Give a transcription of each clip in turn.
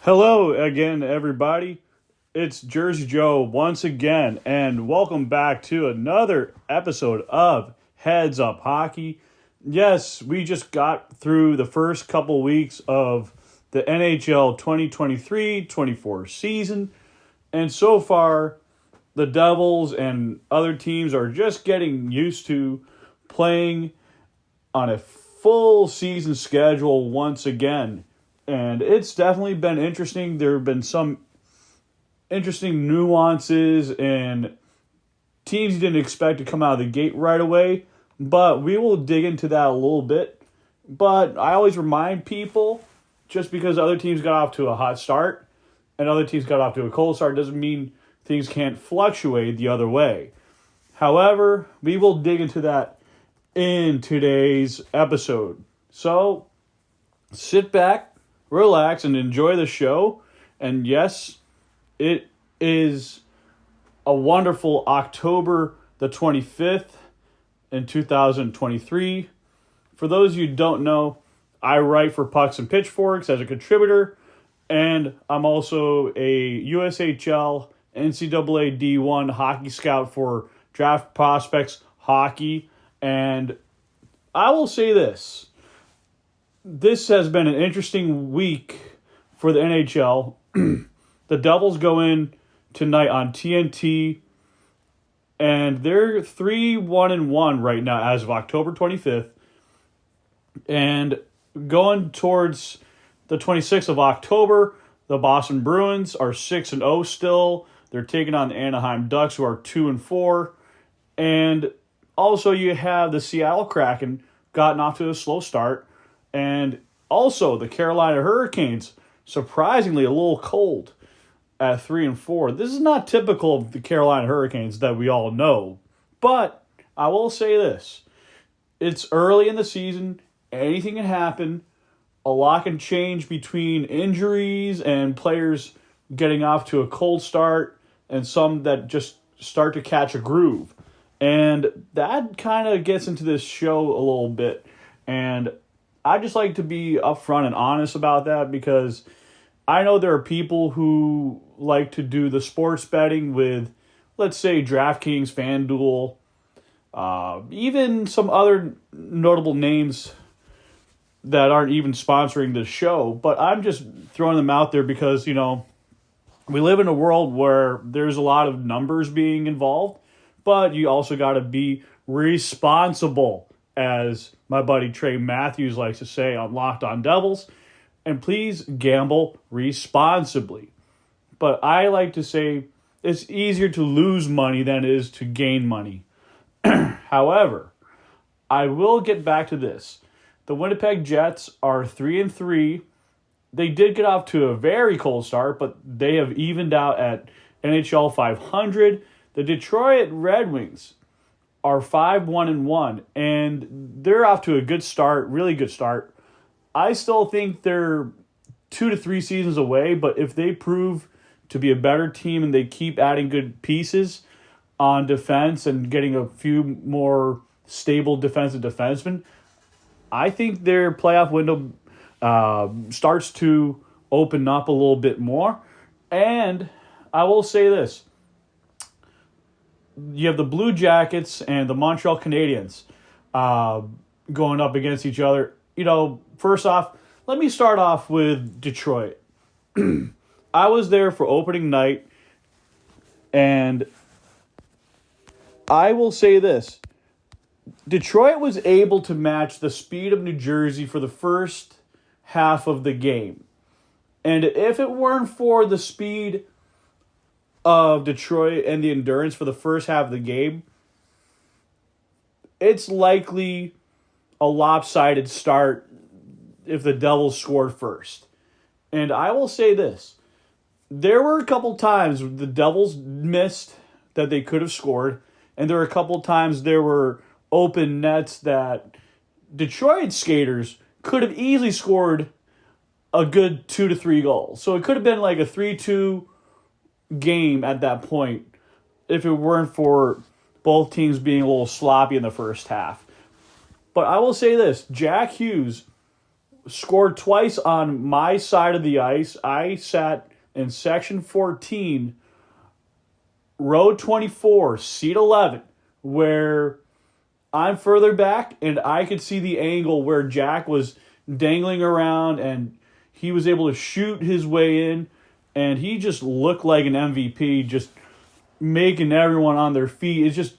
Hello again, everybody. It's Jersey Joe once again, and welcome back to another episode of Heads Up Hockey. Yes, we just got through the first couple weeks of the NHL 2023-24 season, and so far, the Devils and other teams are just getting used to playing on a full season schedule once again. And it's definitely been interesting. There have been some interesting nuances and teams you didn't expect to come out of the gate right away. But we will dig into that a little bit. But I always remind people, just because other teams got off to a hot start and other teams got off to a cold start doesn't mean things can't fluctuate the other way. However, we will dig into that in today's episode. So, sit back, relax, and enjoy the show. And yes, it is a wonderful October the 25th in 2023. For those of you who don't know, I write for Pucks and Pitchforks as a contributor, and I'm also a USHL NCAA D1 hockey scout for Draft Prospects Hockey. And I will say this. This has been an interesting week for the NHL. The Devils go in tonight on TNT, and they're 3-1-1 right now as of October 25th. And going towards the 26th of October, the Boston Bruins are 6-0 still. They're taking on the Anaheim Ducks, who are 2-4. And also you have the Seattle Kraken gotten off to a slow start. And also the Carolina Hurricanes, surprisingly a little cold at 3-4. This is not typical of the Carolina Hurricanes that we all know. But I will say this. It's early in the season. Anything can happen. A lot can change between injuries and players getting off to a cold start and some that just start to catch a groove. And that kind of gets into this show a little bit. And I just like to be upfront and honest about that because I know there are people who like to do the sports betting with, let's say, DraftKings, FanDuel, even some other notable names that aren't even sponsoring this show. But I'm just throwing them out there because, we live in a world where there's a lot of numbers being involved, but you also got to be responsible, as my buddy Trey Matthews likes to say on Locked On Devils. And please gamble responsibly. But I like to say it's easier to lose money than it is to gain money. However, I will get back to this. The Winnipeg Jets are 3-3. They did get off to a very cold start, but they have evened out at NHL 500. The Detroit Red Wings are 5-1-1, and they're off to a good start, really good start. I still think they're 2 to 3 seasons away, but if they prove to be a better team and they keep adding good pieces on defense and getting a few more stable defensive defensemen, I think their playoff window starts to open up a little bit more. And I will say this. You have the Blue Jackets and the Montreal Canadiens going up against each other. First off, let me start off with Detroit. I was there for opening night, and I will say this. Detroit was able to match the speed of New Jersey for the first half of the game. And if it weren't for the speed of Detroit and the endurance for the first half of the game, it's likely a lopsided start if the Devils scored first. And I will say this. There were a couple times the Devils missed that they could have scored, and there were a couple times there were open nets that Detroit skaters could have easily scored a good 2 to 3 goals. So it could have been like a 3-2 game at that point if it weren't for both teams being a little sloppy in the first half. But I will say this, Jack Hughes scored twice on my side of the ice. I sat in section 14, row 24, seat 11, where I'm further back and I could see the angle where Jack was dangling around and he was able to shoot his way in, and he just looked like an MVP, just making everyone on their feet. It's just,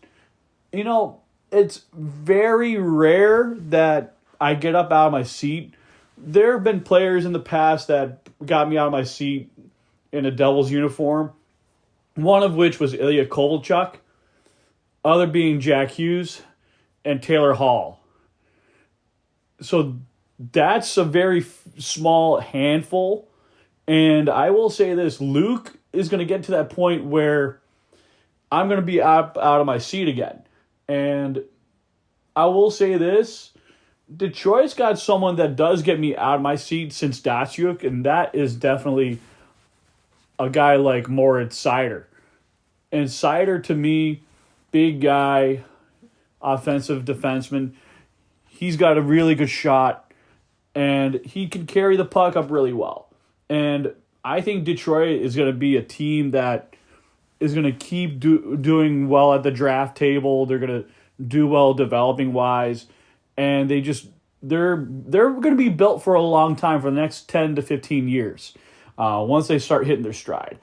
it's very rare that I get up out of my seat. There have been players in the past that got me out of my seat in a Devils uniform, one of which was Ilya Kovalchuk, other being Jack Hughes and Taylor Hall. So that's a very small handful. And I will say this, Luke is going to get to that point where I'm going to be out of my seat again. And I will say this, Detroit's got someone that does get me out of my seat since Datsyuk, and that is definitely a guy like Moritz Seider. And Seider, to me, big guy, offensive defenseman, he's got a really good shot, and he can carry the puck up really well. And I think Detroit is going to be a team that is going to keep doing well at the draft table. They're going to do well developing wise, and they're going to be built for a long time, for the next 10 to 15 years, once they start hitting their stride.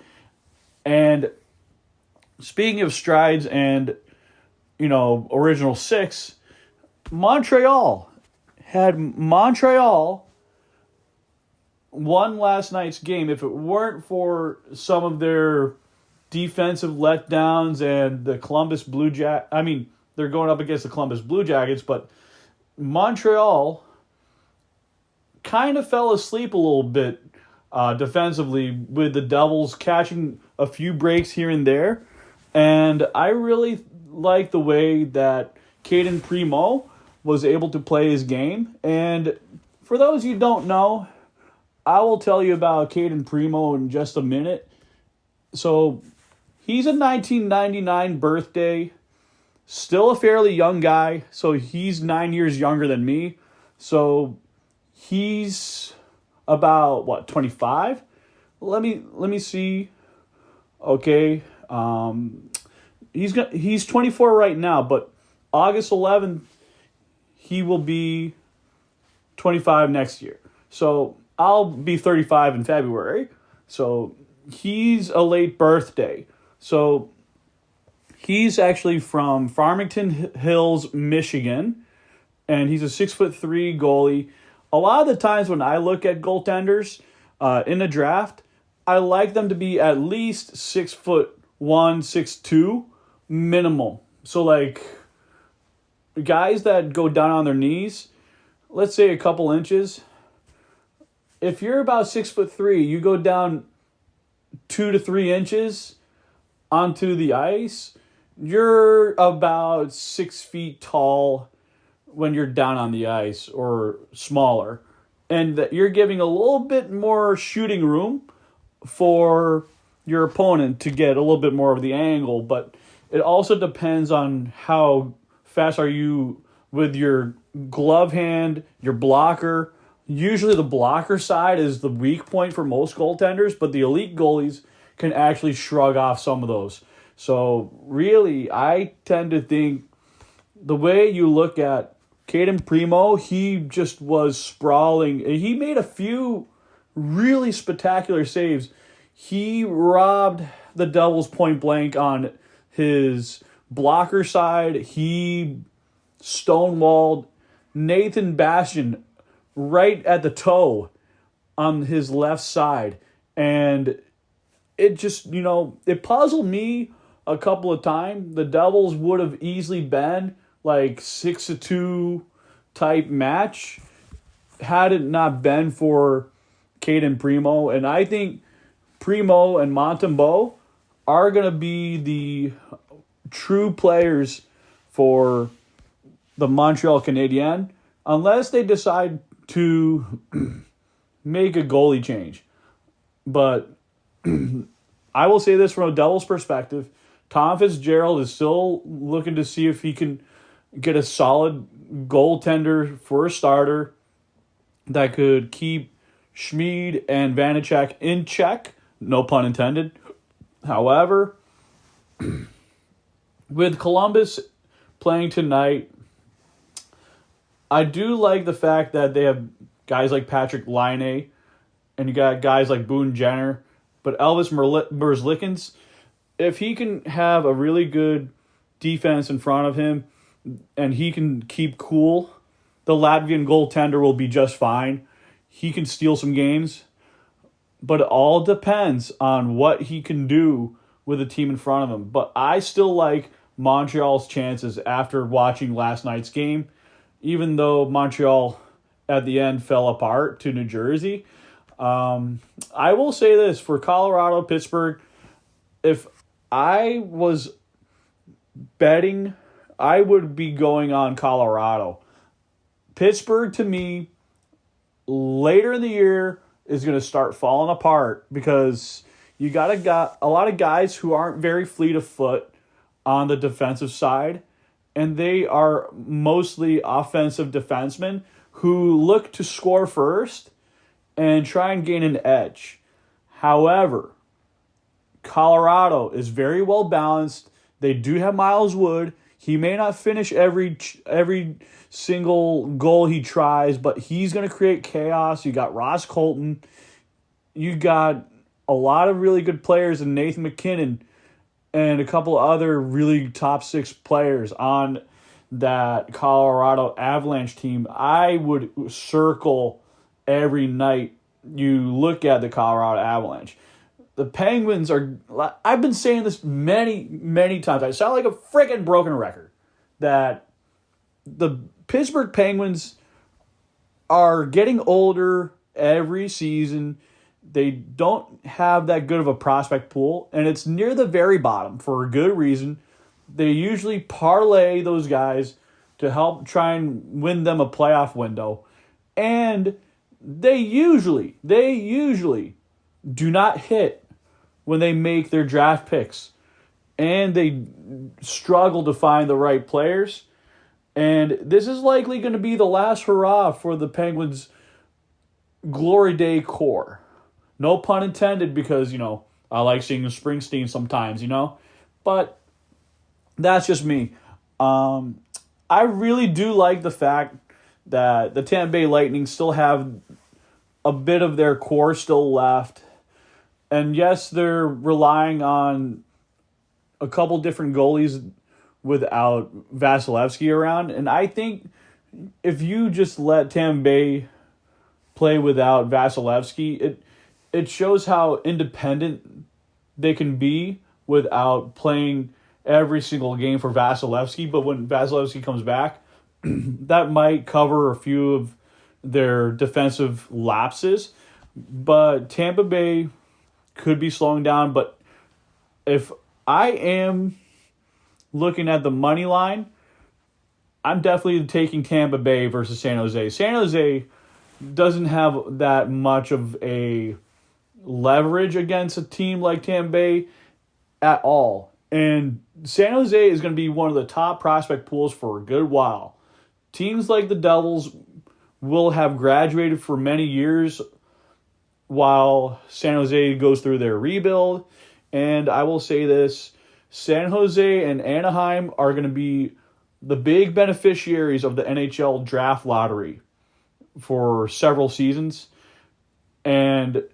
And speaking of strides and original six, Montreal won last night's game. If it weren't for some of their defensive letdowns and the Columbus Blue Jackets, they're going up against the Columbus Blue Jackets, but Montreal kind of fell asleep a little bit defensively, with the Devils catching a few breaks here and there. And I really like the way that Caden Primo was able to play his game. And for those you don't know, I will tell you about Caden Primo in just a minute. So he's a 1999 birthday, still a fairly young guy. So he's 9 years younger than me. So he's about 25? Let me see. Okay. He's 24 right now, but August 11th he will be 25 next year. So I'll be 35 in February. So he's a late birthday. So he's actually from Farmington Hills, Michigan, and he's a 6'3" goalie. A lot of the times when I look at goaltenders in the draft, I like them to be at least 6'1", 6'2", minimum. So guys that go down on their knees, let's say a couple inches. If you're about 6'3", you go down 2 to 3 inches onto the ice, you're about 6 feet tall when you're down on the ice, or smaller. And that you're giving a little bit more shooting room for your opponent to get a little bit more of the angle. But it also depends on how fast are you with your glove hand, your blocker. Usually the blocker side is the weak point for most goaltenders, but the elite goalies can actually shrug off some of those. So really, I tend to think the way you look at Caden Primo, he just was sprawling. He made a few really spectacular saves. He robbed the Devils point blank on his blocker side. He stonewalled Nathan Bastian right at the toe on his left side. And it just, it puzzled me a couple of times. The Devils would have easily been 6-2 type match had it not been for Caden Primo. And I think Primo and Montembeault are going to be the true players for the Montreal Canadiens, unless they decide to make a goalie change. But I will say this from a Devils perspective, Tom Fitzgerald is still looking to see if he can get a solid goaltender for a starter. that could keep Schmid and Vanacek in check, no pun intended. However, with Columbus playing tonight, I do like the fact that they have guys like Patrick Laine and you got guys like Boone Jenner. But Elvis Merzlikins, if he can have a really good defense in front of him and he can keep cool, the Latvian goaltender will be just fine. He can steal some games. But it all depends on what he can do with the team in front of him. But I still like Montreal's chances after watching last night's game, even though Montreal at the end fell apart to New Jersey. I will say this for Colorado, Pittsburgh, if I was betting, I would be going on Colorado. Pittsburgh, to me, later in the year is going to start falling apart because you got a lot of guys who aren't very fleet of foot on the defensive side, and they are mostly offensive defensemen who look to score first and try and gain an edge. However, Colorado is very well balanced. They do have Miles Wood. He may not finish every single goal he tries, but he's going to create chaos. You got Ross Colton. You got a lot of really good players in Nathan McKinnon and a couple other really top 6 players on that Colorado Avalanche team. I would circle every night you look at the Colorado Avalanche. The Penguins are, I've been saying this many, many times. I sound like a freaking broken record that the Pittsburgh Penguins are getting older every season. They don't have that good of a prospect pool, and it's near the very bottom for a good reason. They usually parlay those guys to help try and win them a playoff window, and they usually do not hit when they make their draft picks, and they struggle to find the right players. And this is likely going to be the last hurrah for the Penguins' glory day core. No pun intended, because, I like seeing Springsteen sometimes, But that's just me. I really do like the fact that the Tampa Bay Lightning still have a bit of their core still left. And yes, they're relying on a couple different goalies without Vasilevsky around. And I think if you just let Tampa Bay play without Vasilevsky, it shows how independent they can be without playing every single game for Vasilevsky. But when Vasilevsky comes back, that might cover a few of their defensive lapses. But Tampa Bay could be slowing down. But if I am looking at the money line, I'm definitely taking Tampa Bay versus San Jose. San Jose doesn't have that much of a leverage against a team like Tampa Bay at all. And San Jose is going to be one of the top prospect pools for a good while. Teams like the Devils will have graduated for many years while San Jose goes through their rebuild. And I will say this, San Jose and Anaheim are going to be the big beneficiaries of the NHL draft lottery for several seasons. And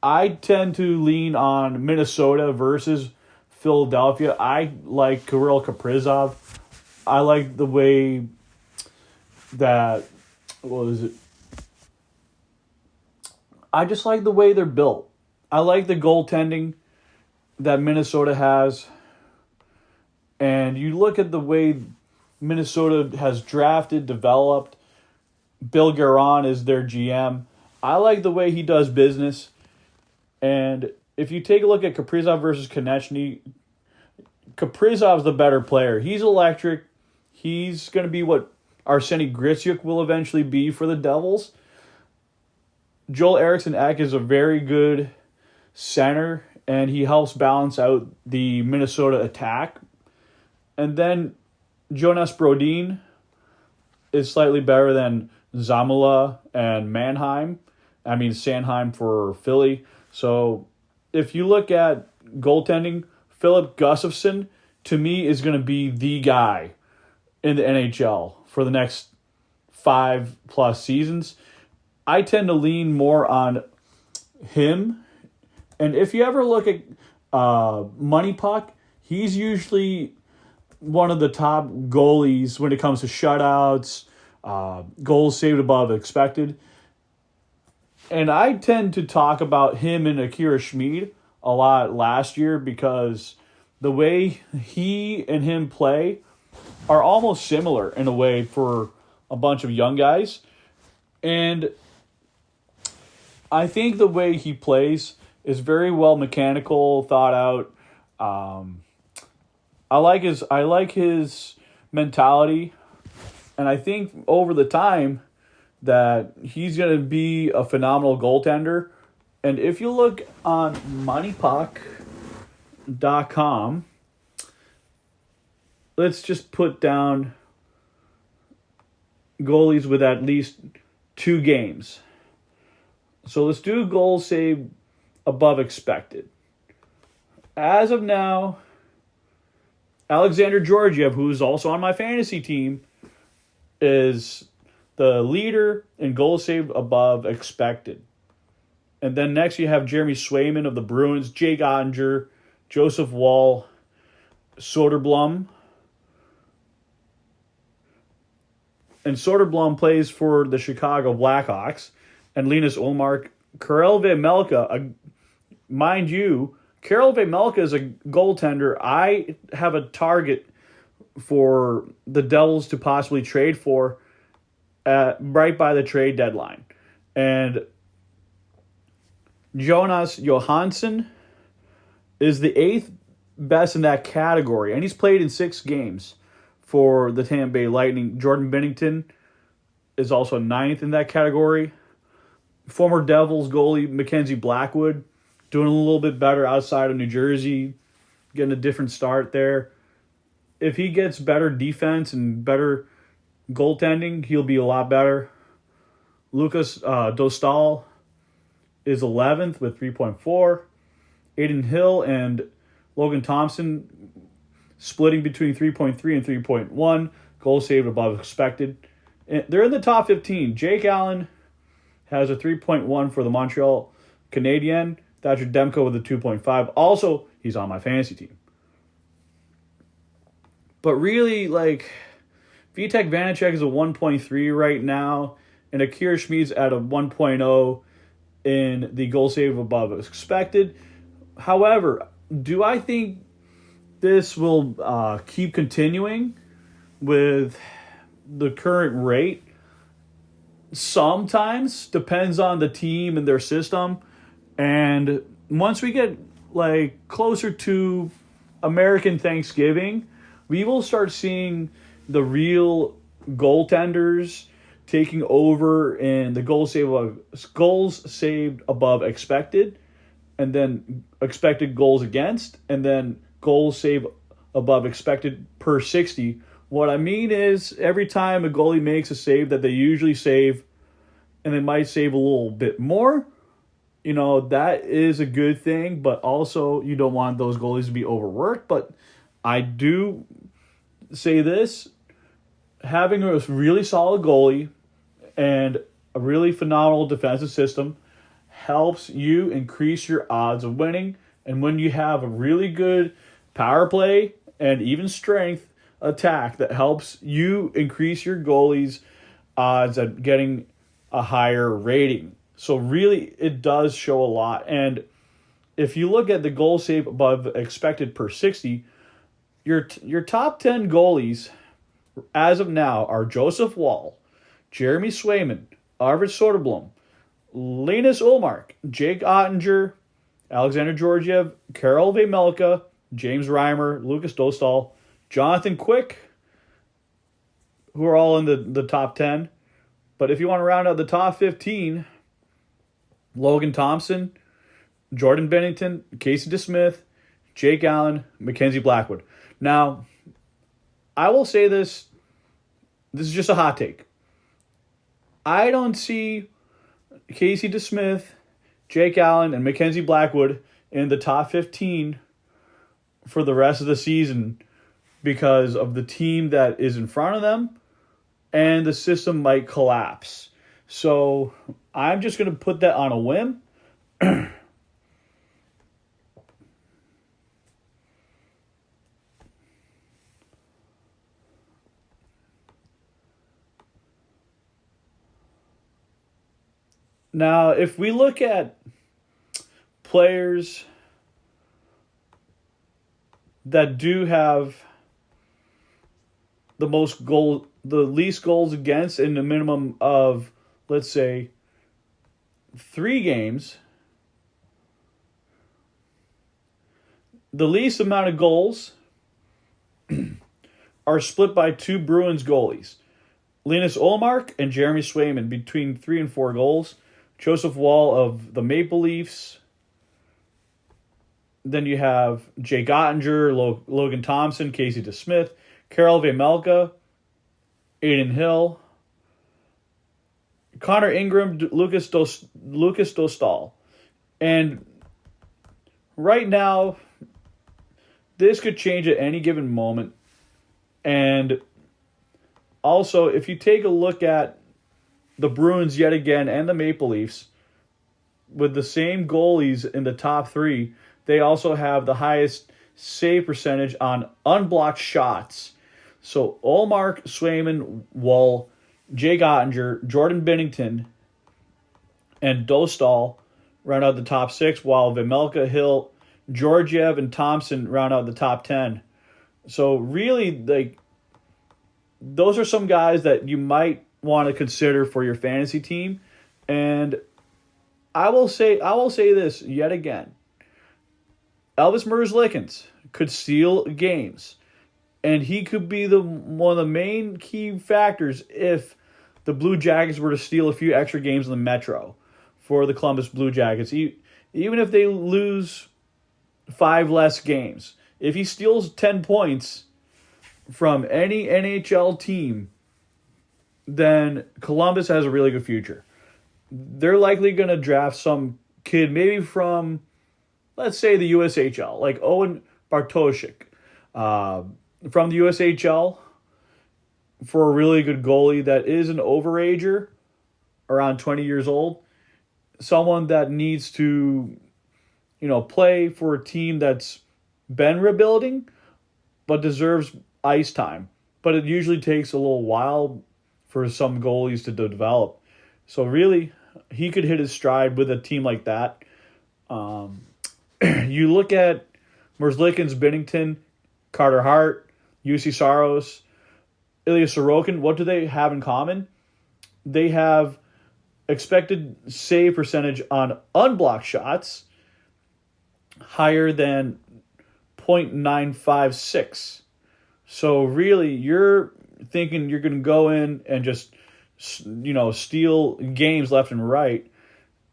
I tend to lean on Minnesota versus Philadelphia. I like Kirill Kaprizov. I like the way that, I just like the way they're built. I like the goaltending that Minnesota has. And you look at the way Minnesota has drafted, developed. Bill Guerin is their GM. I like the way he does business. And if you take a look at Kaprizov versus Konechny, Kaprizov's the better player. He's electric. He's going to be what Arseny Griciuk will eventually be for the Devils. Joel Eriksson Ek is a very good center, and he helps balance out the Minnesota attack. And then Jonas Brodin is slightly better than Zamula and Sanheim for Philly. So if you look at goaltending, Philip Gustafsson, to me, is going to be the guy in the NHL for the next 5+ seasons. I tend to lean more on him. And if you ever look at Money Puck, he's usually one of the top goalies when it comes to shutouts, goals saved above expected. And I tend to talk about him and Akira Schmid a lot last year because the way he and him play are almost similar in a way for a bunch of young guys. And I think the way he plays is very well mechanical, thought out. I like his mentality, and I think over the time that he's going to be a phenomenal goaltender. And if you look on moneypuck.com, let's just put down goalies with at least 2 games. So let's do goals saved above expected. As of now, Alexander Georgiev, who's also on my fantasy team, is the leader in goals saved above expected. And then next you have Jeremy Swayman of the Bruins, Jake Ottinger, Joseph Woll, Soderblom. And Soderblom plays for the Chicago Blackhawks. And Linus Ullmark, Karel Vejmelka, mind you, Karel Vejmelka is a goaltender I have a target for the Devils to possibly trade for right by the trade deadline. And Jonas Johansson is the 8th best in that category, and he's played in 6 games for the Tampa Bay Lightning. Jordan Binnington is also 9th in that category. Former Devils goalie Mackenzie Blackwood doing a little bit better outside of New Jersey, getting a different start there. If he gets better defense and better goaltending, he'll be a lot better. Lucas Dostal is 11th with 3.4. Aiden Hill and Logan Thompson splitting between 3.3 and 3.1. Goals saved above expected. And they're in the top 15. Jake Allen has a 3.1 for the Montreal Canadiens. Thatcher Demko with a 2.5. Also, he's on my fantasy team. But really, Vitek Vanacek is a 1.3 right now, and Akira Schmid's at a 1.0 in the goal save above expected. However, do I think this will keep continuing with the current rate? Sometimes. Depends on the team and their system. And once we get closer to American Thanksgiving, we will start seeing the real goaltenders taking over in the goals saved above expected, and then expected goals against, and then goals saved above expected per 60. What I mean is every time a goalie makes a save that they usually save, and they might save a little bit more, that is a good thing, but also you don't want those goalies to be overworked. But I do say this, having a really solid goalie and a really phenomenal defensive system helps you increase your odds of winning. And when you have a really good power play and even strength attack, that helps you increase your goalie's odds at getting a higher rating. So really, it does show a lot. And if you look at the goal save above expected per 60, your top 10 goalies as of now are Joseph Woll, Jeremy Swayman, Arvid Soderblom, Linus Ullmark, Jake Ottinger, Alexander Georgiev, Karel Vejmelka, James Reimer, Lucas Dostal, Jonathan Quick, who are all in the top 10. But if you want to round out the top 15, Logan Thompson, Jordan Binnington, Casey DeSmith, Jake Allen, Mackenzie Blackwood. Now, I will say this is just a hot take. I don't see Casey DeSmith, Jake Allen, and Mackenzie Blackwood in the top 15 for the rest of the season because of the team that is in front of them, and the system might collapse. So I'm just going to put that on a whim. Now, if we look at players that do have the least goals against in a minimum of, let's say, 3 games, the least amount of goals are split by 2 Bruins goalies. Linus Ullmark and Jeremy Swayman between 3 and 4 goals. Joseph Woll of the Maple Leafs. Then you have Jake Ottinger, Logan Thompson, Casey DeSmith, Karel Vejmelka, Aiden Hill, Connor Ingram, Lucas Dostal. And right now, this could change at any given moment. And also, if you take a look at the Bruins yet again and the Maple Leafs, with the same goalies in the top 3, they also have the highest save percentage on unblocked shots. So Ullmark, Swayman, Woll, Jake Ottinger, Jordan Binnington, and Dostal round out the top 6, while Vejmelka, Hill, Georgiev, and Thompson round out the top 10. So really, those are some guys that you might want to consider for your fantasy team. And I will say this yet again. Elvis Merzlikins could steal games, and he could be one of the main key factors if the Blue Jackets were to steal a few extra games in the Metro for the Columbus Blue Jackets. Even if they lose 5 less games, if he steals 10 points from any NHL team, then Columbus has a really good future. They're likely going to draft some kid, maybe from, let's say, the USHL, like Owen Bartoshik from the USHL, for a really good goalie that is an overager, around 20 years old. Someone that needs to, play for a team that's been rebuilding, but deserves ice time. But it usually takes a little while for some goalies to develop. So really, he could hit his stride with a team like that. You look at Merzlikins, Binnington, Carter Hart, UC Saros, Ilya Sorokin. What do they have in common? They have expected save percentage on unblocked shots higher than .956. So really, you're thinking you're going to go in and just, steal games left and right.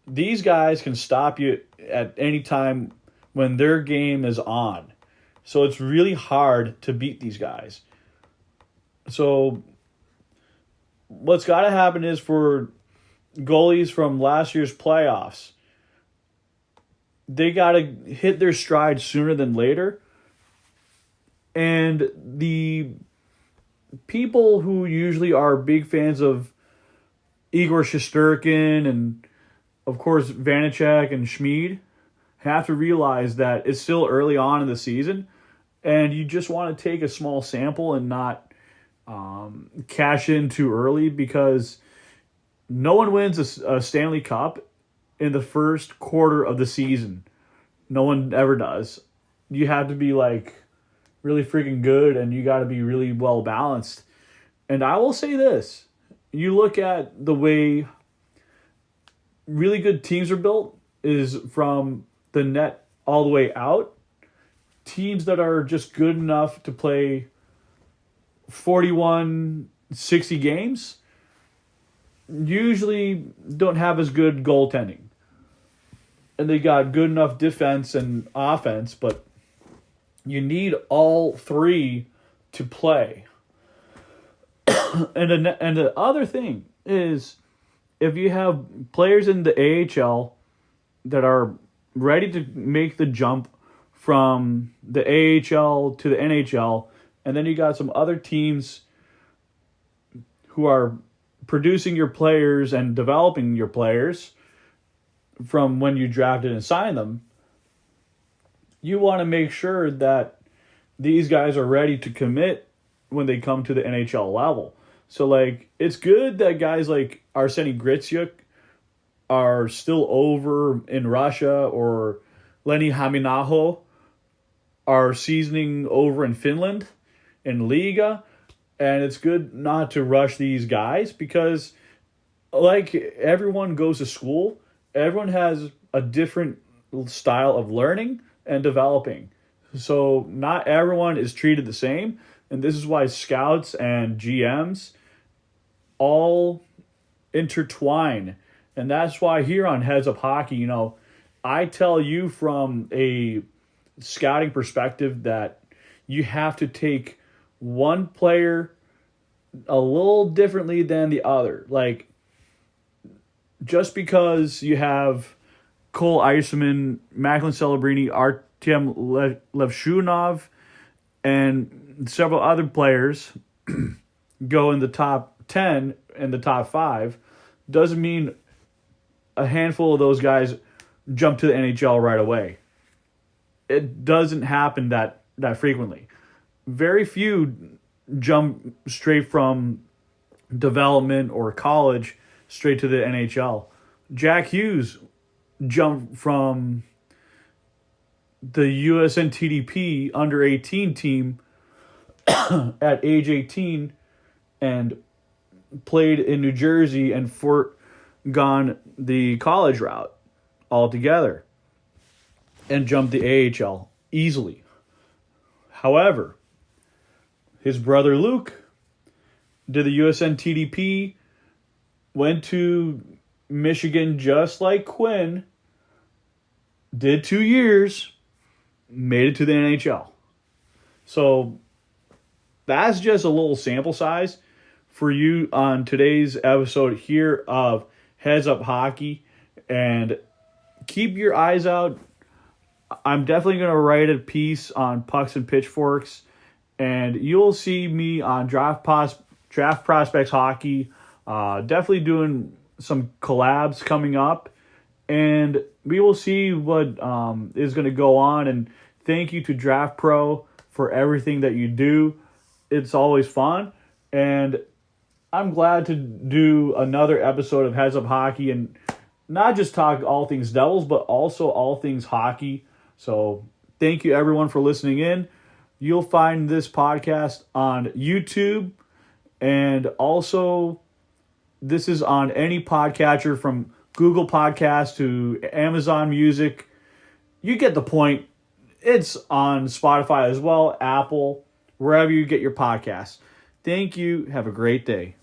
These guys can stop you at any time when their game is on. So it's really hard to beat these guys. So what's got to happen is for goalies from last year's playoffs, they got to hit their stride sooner than later. And the people who usually are big fans of Igor Shesterkin and, of course, Vanacek and Schmid have to realize that it's still early on in the season, and you just want to take a small sample and not cash in too early, because no one wins a Stanley Cup in the first quarter of the season. No one ever does. You have to be really freaking good, and you got to be really well balanced. And I will say this. You look at the way really good teams are built is from the net all the way out. Teams that are just good enough to play 41, 60 games usually don't have as good goaltending. And they got good enough defense and offense, but you need all 3 to play. And the other thing is, if you have players in the AHL that are ready to make the jump from the AHL to the NHL, and then you got some other teams who are producing your players and developing your players from when you drafted and signed them, you want to make sure that these guys are ready to commit when they come to the NHL level. So, like, it's good that guys like Arseny Gritsyuk are still over in Russia, or Lenny Haminaho are seasoning over in Finland in Liga. And it's good not to rush these guys because, like, everyone goes to school. Everyone has a different style of learning and developing. So not everyone is treated the same. And this is why scouts and GMs all intertwine. And that's why here on Heads Up Hockey, I tell you from a scouting perspective that you have to take one player a little differently than the other. Like, just because you have Cole Eiserman, Macklin Celebrini, Artem Levshunov, and several other players go in the top 10 and the top 5, doesn't mean a handful of those guys jump to the NHL right away. It doesn't happen that frequently. Very few jump straight from development or college straight to the NHL. Jack Hughes jumped from the USNTDP under 18 team at age 18 and played in New Jersey and forgone the college route altogether and jumped the AHL easily. However, his brother Luke did the USNTDP, went to Michigan just like Quinn, did 2 years, made it to the NHL. So that's just a little sample size for you on today's episode here of Heads Up Hockey. And keep your eyes out. I'm definitely going to write a piece on pucks and pitchforks. And you'll see me on Draft Prospects Hockey. Definitely doing some collabs coming up. And we will see what is going to go on. And thank you to Draft Pro for everything that you do. It's always fun. And I'm glad to do another episode of Heads Up Hockey and not just talk all things Devils, but also all things hockey. So thank you, everyone, for listening in. You'll find this podcast on YouTube, and also this is on any podcatcher from Google Podcasts to Amazon Music. You get the point. It's on Spotify as well, Apple, wherever you get your podcasts. Thank you. Have a great day.